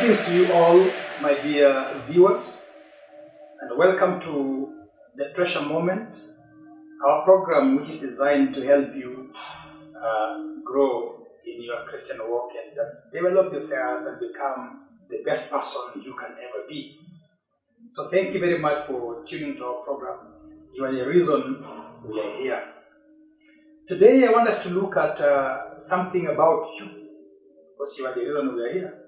Greetings to you all, my dear viewers, and welcome to the Treasure Moment, our program which is designed to help you grow in your Christian walk and just develop yourself and become the best person you can ever be. So thank you very much for tuning to our program. You are the reason we are here. Today I want us to look at something about you, because you are the reason we are here.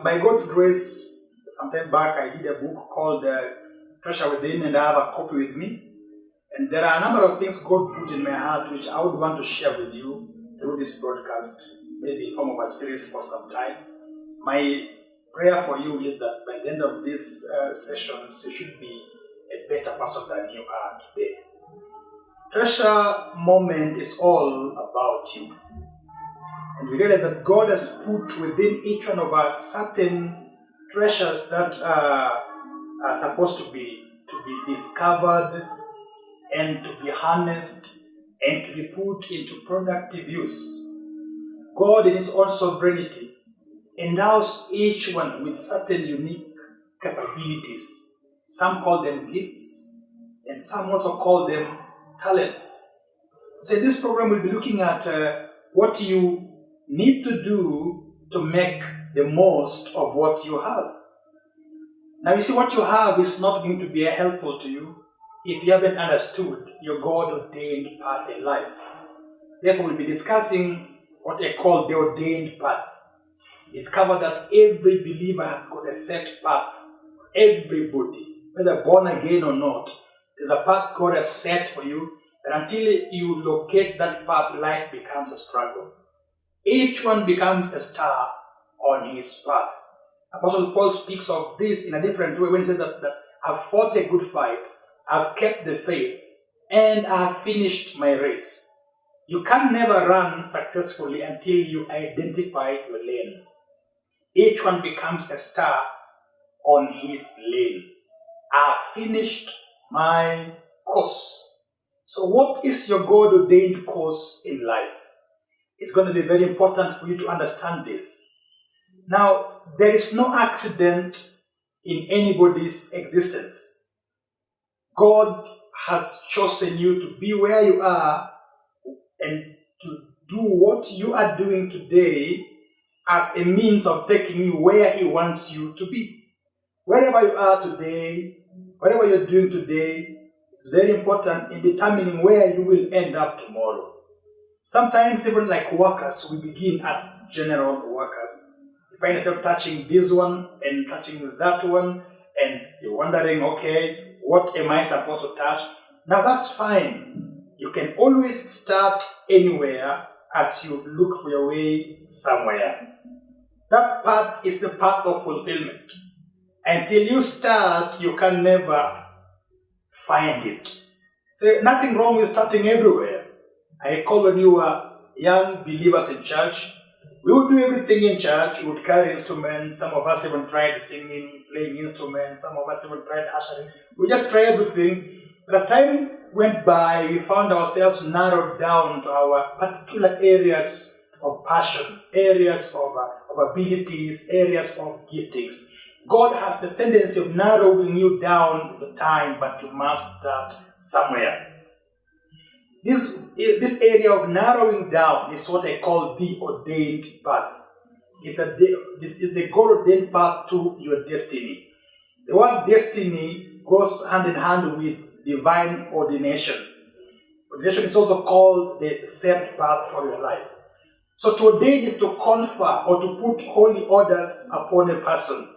By God's grace, some time back I did a book called Treasure Within, and I have a copy with me. And there are a number of things God put in my heart which I would want to share with you through this broadcast, maybe in form of a series for some time. My prayer for you is that by the end of these sessions, you should be a better person than you are today. Treasure Moment is all about you. And we realize that God has put within each one of us certain treasures that are supposed to be discovered and to be harnessed and to be put into productive use. God, in His own sovereignty, endows each one with certain unique capabilities. Some call them gifts, and some also call them talents. So in this program, we'll be looking at what you need to do to make the most of what you have. Now, you see, what you have is not going to be helpful to you if you haven't understood your God-ordained path in life. Therefore, we'll be discussing what I call the ordained path. Discover that every believer has got a set path. Everybody, whether born again or not, there's a path God has set for you, and until you locate that path, life becomes a struggle. Each one becomes a star on his path. Apostle Paul speaks of this in a different way when he says that I've fought a good fight, I've kept the faith, and I have finished my race. You can never run successfully until you identify your lane. Each one becomes a star on his lane. I've finished my course. So what is your God-ordained course in life? It's going to be very important for you to understand this. Now, there is no accident in anybody's existence. God has chosen you to be where you are and to do what you are doing today as a means of taking you where He wants you to be. Wherever you are today, whatever you're doing today, is very important in determining where you will end up tomorrow. Sometimes, even like workers, we begin as general workers. You find yourself touching this one and touching that one, and you're wondering, okay, what am I supposed to touch? Now that's fine. You can always start anywhere as you look for your way somewhere. That path is the path of fulfillment. Until you start, you can never find it. So nothing wrong with starting everywhere. I recall when you were young believers in church, we would do everything in church. We would carry instruments. Some of us even tried singing, playing instruments. Some of us even tried ushering. We just tried everything. But as time went by, we found ourselves narrowed down to our particular areas of passion, areas of abilities, areas of giftings. God has the tendency of narrowing you down with time, but you must start somewhere. This area of narrowing down is what I call the ordained path. This is the God-ordained path to your destiny. The word destiny goes hand in hand with divine ordination. Ordination is also called the set path for your life. So to ordain is to confer or to put holy orders upon a person.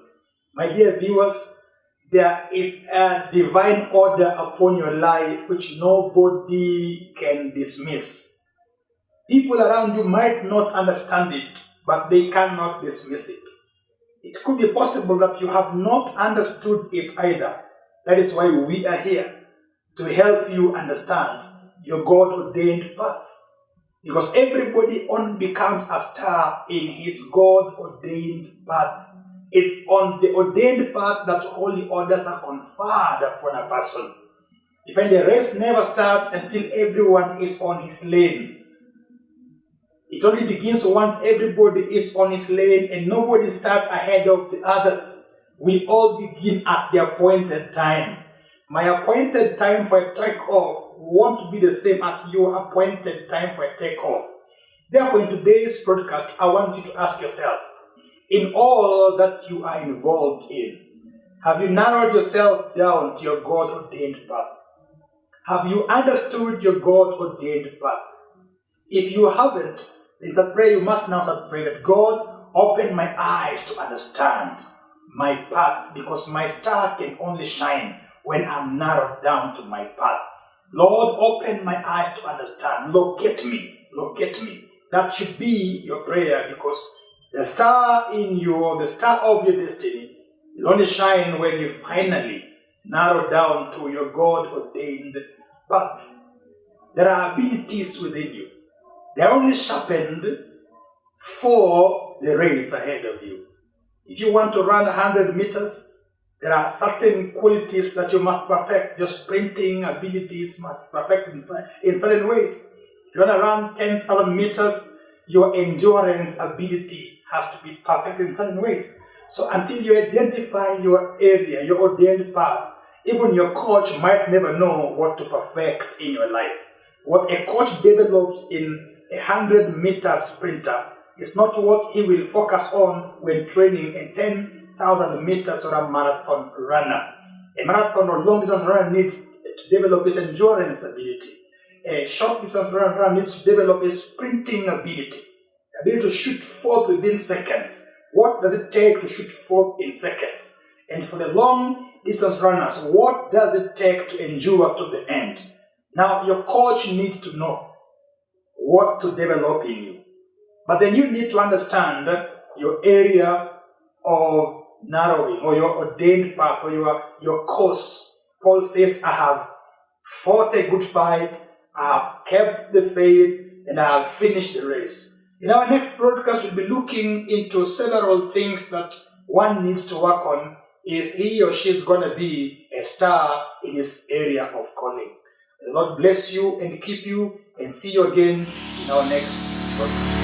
My dear viewers, there is a divine order upon your life which nobody can dismiss. People around you might not understand it, but they cannot dismiss it. It could be possible that you have not understood it either. That is why we are here, to help you understand your God-ordained path. Because everybody only becomes a star in his God-ordained path. It's on the ordained path that holy orders are conferred upon a person. You find the race never starts until everyone is on his lane. It only begins once everybody is on his lane and nobody starts ahead of the others. We all begin at the appointed time. My appointed time for a takeoff won't be the same as your appointed time for a takeoff. Therefore, in today's broadcast, I want you to ask yourself, in all that you are involved in, have you narrowed yourself down to your God-ordained path? Have you understood your God-ordained path? If you haven't, it's a prayer you must now start praying that God, open my eyes to understand my path, because my star can only shine when I'm narrowed down to my path. Lord, open my eyes to understand. Locate me. Locate me. That should be your prayer, because the star in you, or the star of your destiny, will only shine when you finally narrow down to your God-ordained path. There are abilities within you. They are only sharpened for the race ahead of you. If you want to run 100 meters, there are certain qualities that you must perfect. Your sprinting abilities must perfect in certain ways. If you want to run 10,000 meters, your endurance ability has to be perfect in certain ways. So until you identify your area, your ordained path, even your coach might never know what to perfect in your life. What a coach develops in a 100-meter sprinter is not what he will focus on when training a 10,000 meters or a marathon runner. A marathon or long-distance runner needs to develop his endurance ability. A short-distance runner needs to develop his sprinting ability, the ability to shoot forth within seconds. What does it take to shoot forth in seconds? And for the long-distance runners, what does it take to endure to the end? Now, your coach needs to know what to develop in you. But then you need to understand your area of narrowing, or your ordained path, or your course. Paul says, I have fought a good fight, I have kept the faith, and I have finished the race. In our next broadcast, we'll be looking into several things that one needs to work on if he or she is going to be a star in his area of calling. The Lord bless you and keep you, and see you again in our next broadcast.